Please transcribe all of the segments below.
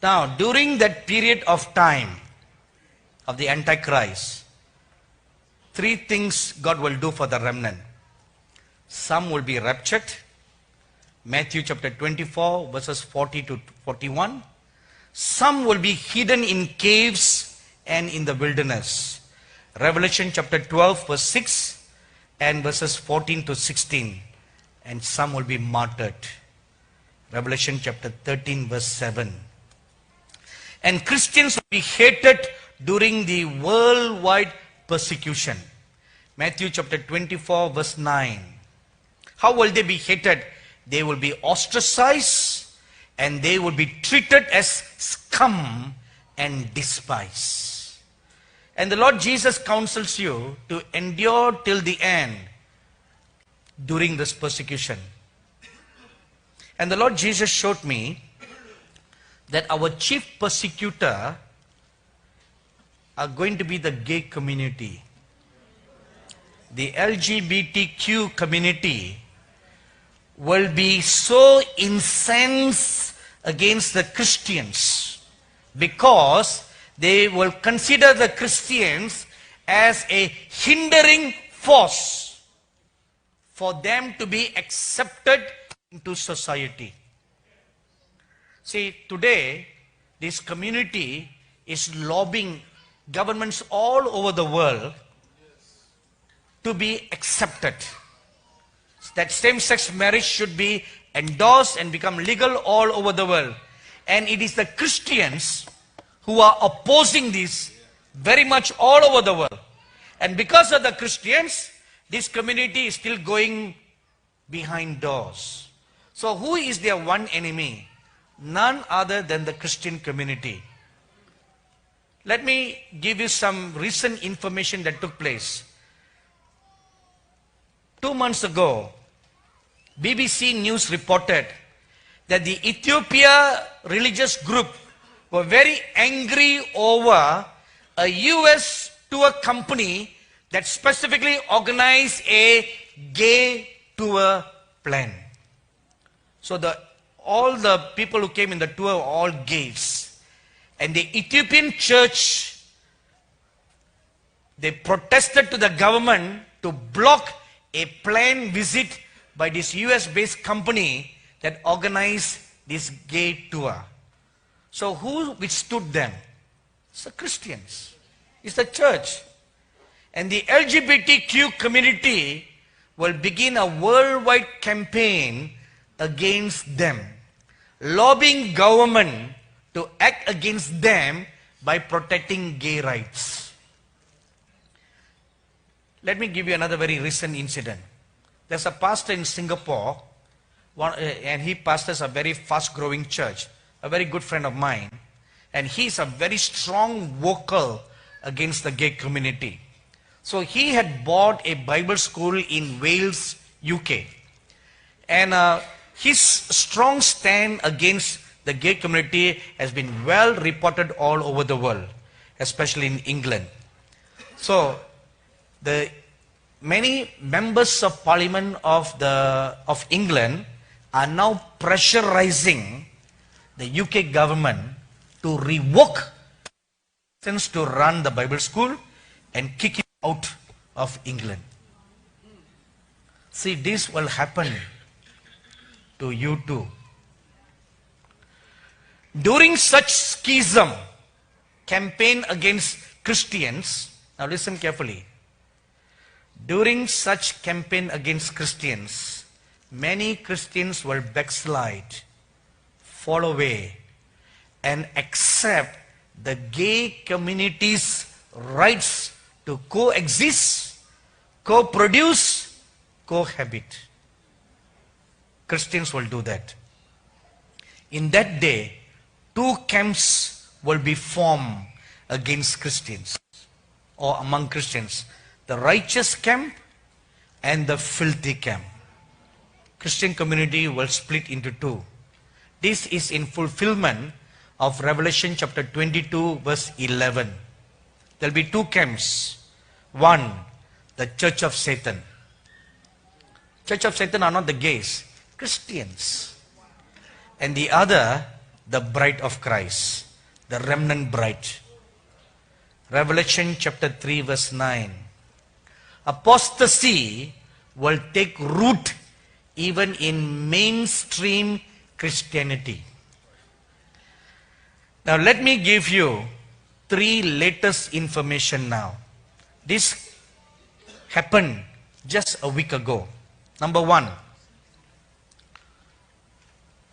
Now, during that period of time of the Antichrist, three things God will do for the remnant. Some will be raptured. Matthew chapter 24, verses 40 to 41. Some will be hidden in caves and in the wilderness. Revelation chapter 12, verse 6 and verses 14 to 16. And some will be martyred. Revelation chapter 13, verse 7. And Christians will be hated during the worldwide persecution. Matthew chapter 24, verse 9. How will they be hated? They will be ostracized and they will be treated as scum and despised. And the Lord Jesus counsels you to endure till the end during this persecution. And the Lord Jesus showed me that our chief persecutor are going to be the gay community. The LGBTQ community will be so incensed against the Christians because they will consider the Christians as a hindering force for them to be accepted into society. See, today, this community is lobbying governments all over the world to be accepted. That same-sex marriage should be endorsed and become legal all over the world. And it is the Christians who are opposing this very much all over the world. And because of the Christians, this community is still going behind doors. So who is their one enemy? None other than the Christian community. Let me give you some recent information that took place. 2 months ago, BBC News reported that the Ethiopia religious group were very angry over a US tour company that specifically organized a gay tour plan. So all the people who came in the tour were all gays. And the Ethiopian church, they protested to the government to block a planned visit by this US-based company that organized this gay tour. So who withstood them? It's the Christians. It's the church. And the LGBTQ community will begin a worldwide campaign against them, lobbying government to act against them by protecting gay rights. Let me give you another very recent incident. There's a pastor in Singapore, and he pastors a very fast-growing church, a very good friend of mine, and he's a very strong vocal against the gay community. So he had bought a Bible school in Wales, UK. And his strong stand against the gay community has been well reported all over the world, especially in England. So the many members of Parliament of England are now pressurizing the UK government to revoke license to run the Bible school and kick it out of England. See, this will happen to you too. During such schism, campaign against Christians, now listen carefully. During such campaign against Christians, many Christians will backslide, fall away, and accept the gay community's rights to coexist, co-produce, cohabit. Christians will do that. In that day, two camps will be formed against Christians or among Christians. The righteous camp and the filthy camp. Christian community will split into two. This is in fulfillment of Revelation chapter 22 verse 11. There will be two camps. One, the church of Satan. Church of Satan are not the gays, Christians. And the other, the bride of Christ, the remnant bride. Revelation chapter 3 verse 9. Apostasy will take root even in mainstream Christianity. Now let me give you 3 latest information now. This happened just a week ago. Number 1.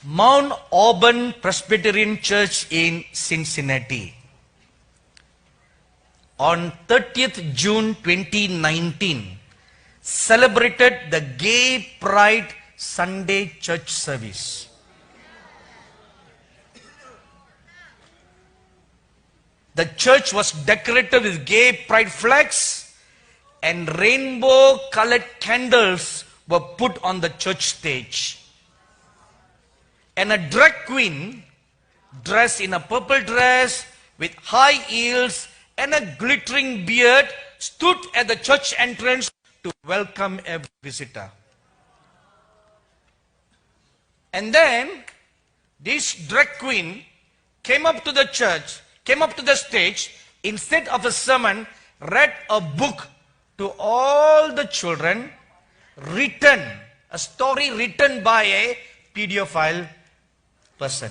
Mount Auburn Presbyterian Church in Cincinnati. On 30th June 2019, celebrated the Gay Pride Sunday church service. The church was decorated with gay pride flags and rainbow-colored candles were put on the church stage. And a drag queen dressed in a purple dress with high heels and a glittering beard stood at the church entrance to welcome every visitor. And then this drag queen came up to the church, came up to the stage, instead of a sermon, read a book to all the children, written, a story written by a pedophile person.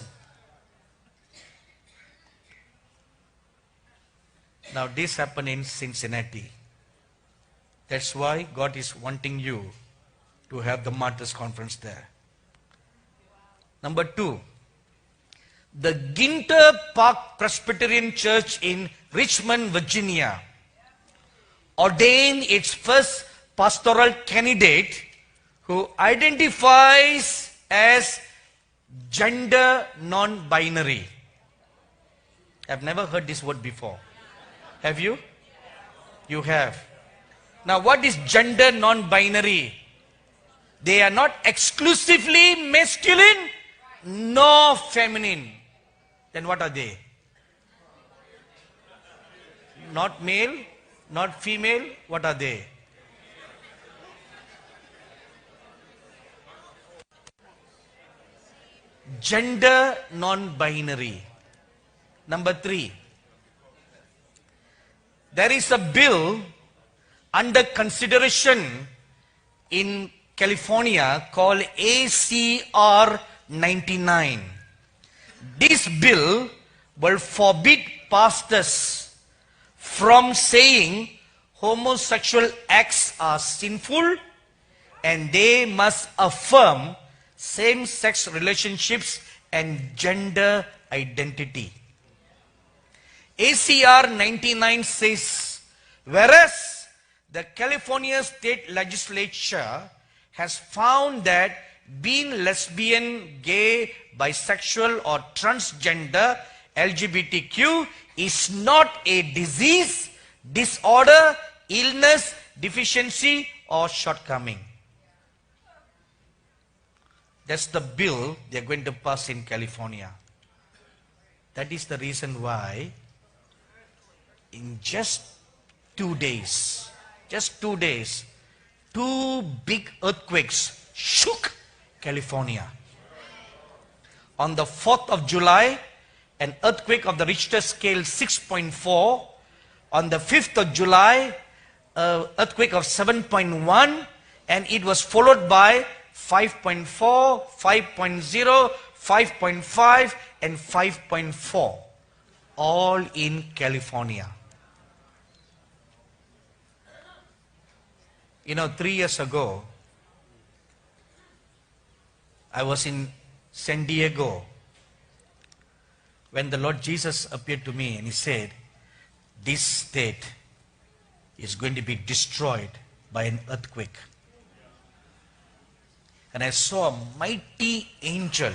Now this happened in Cincinnati. That's why God is wanting you to have the Martyrs Conference there. Number 2, the Ginter Park Presbyterian Church in Richmond, Virginia, ordained its first pastoral candidate who identifies as gender non-binary. I've never heard this word before. Have you? You have. Now what is gender non-binary? They are not exclusively masculine nor feminine. Then what are they? Not male, not female. What are they? Gender non-binary. Number 3. There is a bill under consideration in California called ACR 99. This bill will forbid pastors from saying homosexual acts are sinful and they must affirm same-sex relationships and gender identity. ACR 99 says, whereas the California state legislature has found that being lesbian, gay, bisexual or transgender LGBTQ is not a disease, disorder, illness, deficiency or shortcoming. That's the bill they're going to pass in California. That is the reason why in just 2 days, 2 big earthquakes shook California. On the 4th of July, an earthquake of the Richter scale 6.4. On the 5th of July, an earthquake of 7.1. And it was followed by 5.4, 5.0, 5.5 and 5.4. All in California. You know, 3 years ago, I was in San Diego when the Lord Jesus appeared to me and he said, this state is going to be destroyed by an earthquake. And I saw a mighty angel,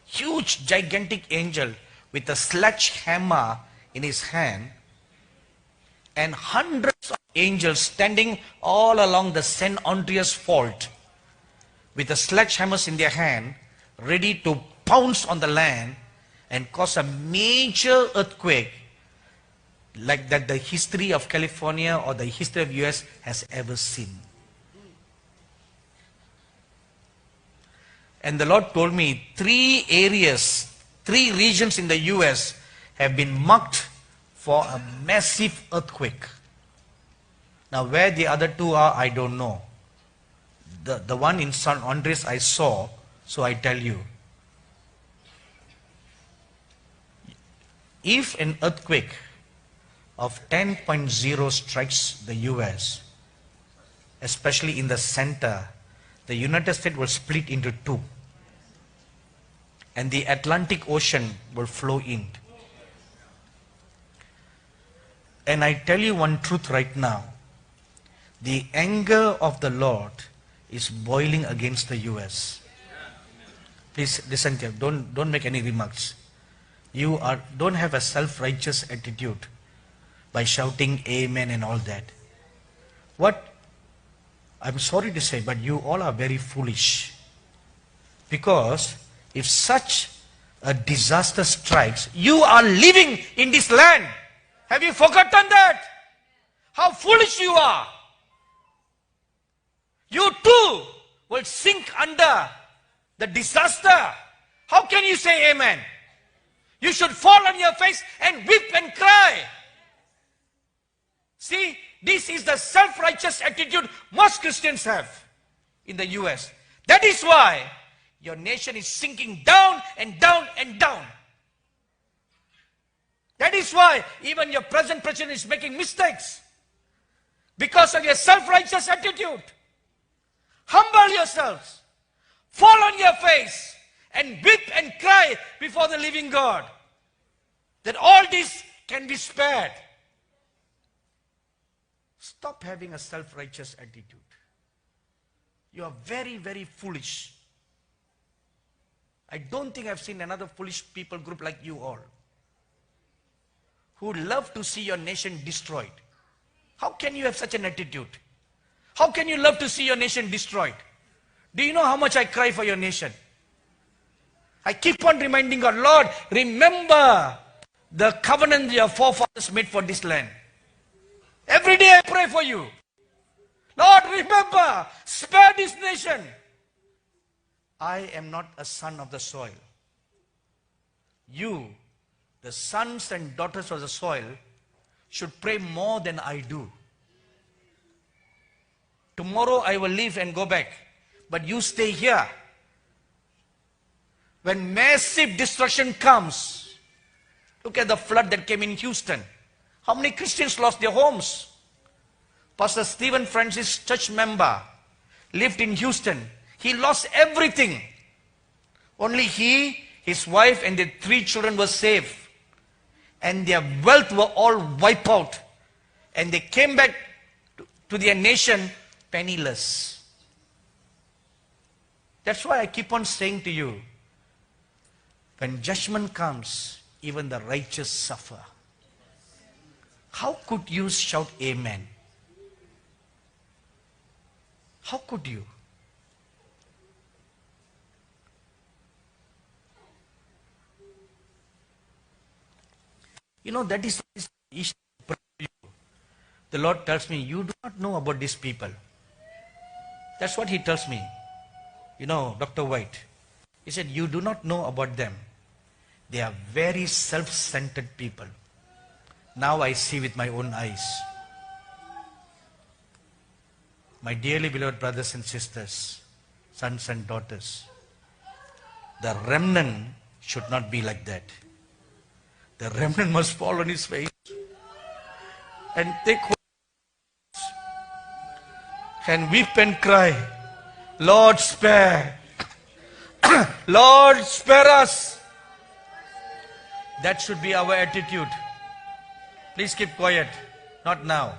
huge gigantic angel with a sledgehammer in his hand, and hundreds of angels standing all along the San Andreas Fault with the sledgehammers in their hand, ready to pounce on the land and cause a major earthquake like that the history of California or the history of US has ever seen. And the Lord told me 3 areas 3 regions in the US have been marked for a massive earthquake. Now where the other 2 are, I don't know. The one in San Andres I saw, so I tell you. If an earthquake of 10.0 strikes the US, especially in the center, the United States will split into 2. And the Atlantic Ocean will flow in. And I tell you one truth right now. The anger of the Lord is boiling against the US. Please listen carefully. Don't make any remarks. Don't have a self-righteous attitude by shouting amen and all that. I'm sorry to say, but you all are very foolish. Because if such a disaster strikes, you are living in this land. Have you forgotten that? How foolish you are. You too will sink under the disaster. How can you say amen? You should fall on your face and weep and cry. See, this is the self-righteous attitude most Christians have in the US. That is why your nation is sinking down and down and down. That is why even your present president is making mistakes. Because of your self-righteous attitude. Humble yourselves. Fall on your face and weep and cry before the living God. That all this can be spared. Stop having a self-righteous attitude. You are very, very foolish. I don't think I've seen another foolish people group like you all. Who love to see your nation destroyed. How can you have such an attitude? How can you love to see your nation destroyed? Do you know how much I cry for your nation? I keep on reminding God, Lord, remember the covenant your forefathers made for this land. Every day I pray for you. Lord, remember, spare this nation. I am not a son of the soil. You, the sons and daughters of the soil, should pray more than I do. Tomorrow I will leave and go back. But you stay here. When massive destruction comes, look at the flood that came in Houston. How many Christians lost their homes? Pastor Stephen Francis, church member, lived in Houston. He lost everything. Only he, his wife, and their 3 children were saved. And their wealth were all wiped out. And they came back to their nation penniless. That's why I keep on saying to you, when judgment comes, even the righteous suffer. How could you shout amen? How could you? You know, that is the issue. The Lord tells me, you do not know about these people. That's what He tells me. You know, Dr. White, he said, you do not know about them. They are very self-centered people. Now I see with my own eyes. My dearly beloved brothers and sisters, sons and daughters, the remnant should not be like that. The remnant must fall on his face and take hold and weep and cry, Lord, spare. Lord, spare us. That should be our attitude. Please keep quiet. Not now.